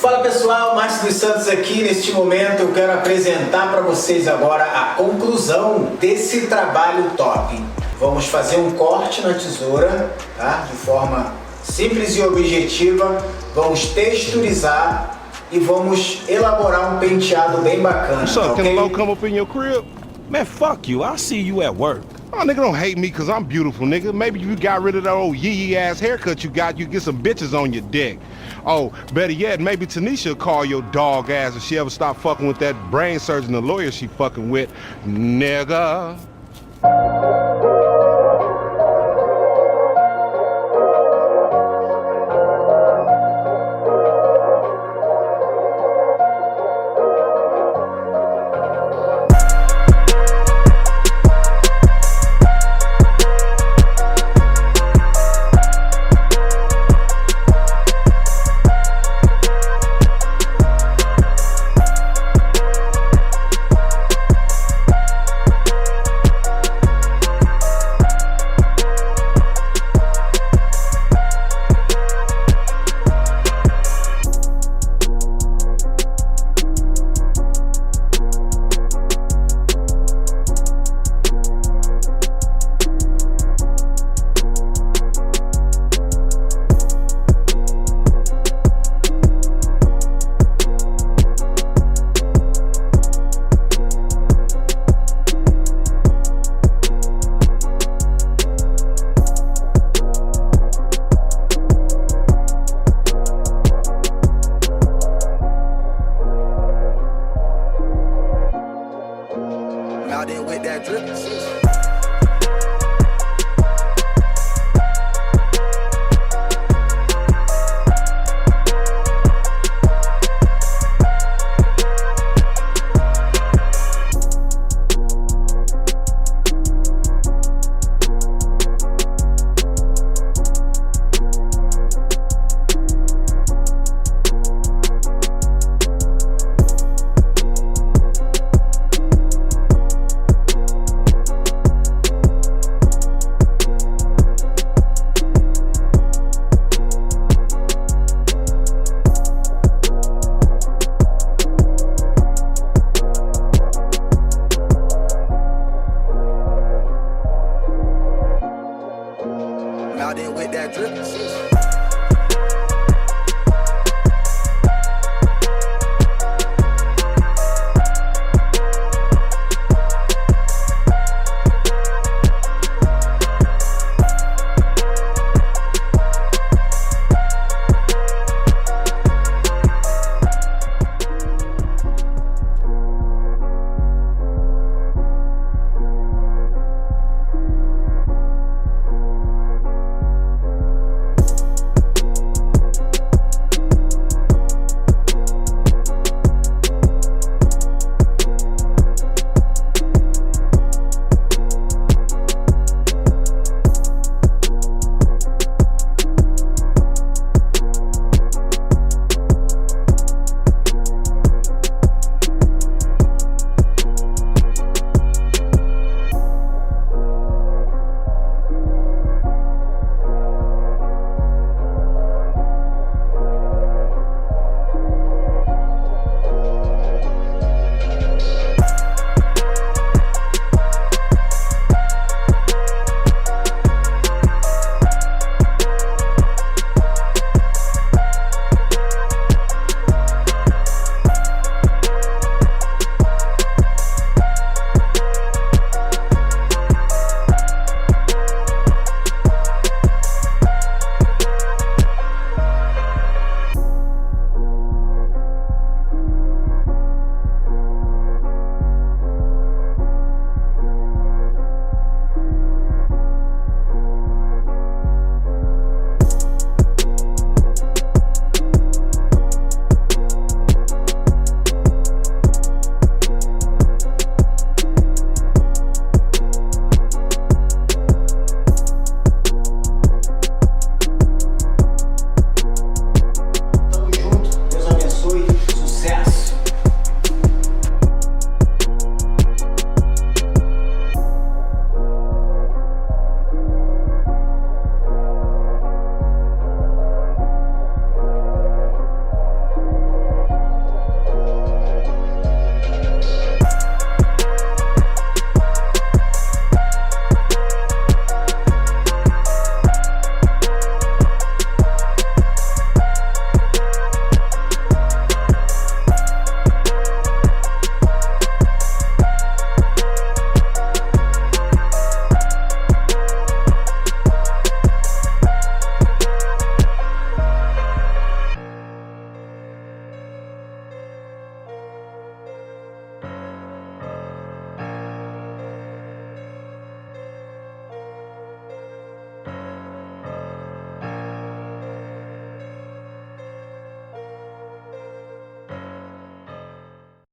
Fala pessoal, Márcio dos Santos aqui. Neste momento eu quero apresentar para vocês agora a conclusão desse trabalho top. Vamos fazer um corte na tesoura, tá? De forma simples e objetiva. Vamos texturizar e vamos elaborar um penteado bem bacana. What's up? Okay? Can a low come up in your crib? Man, fuck you. I'll see you at work. Oh, nigga, don't hate me because I'm beautiful, nigga. Maybe you got rid of that old yee-yee ass haircut you got, you get some bitches on your dick. Oh, better yet, maybe Tanisha will call your dog ass if she ever stop fucking with that brain surgeon, the lawyer she fucking with, nigga. Out there with that drip.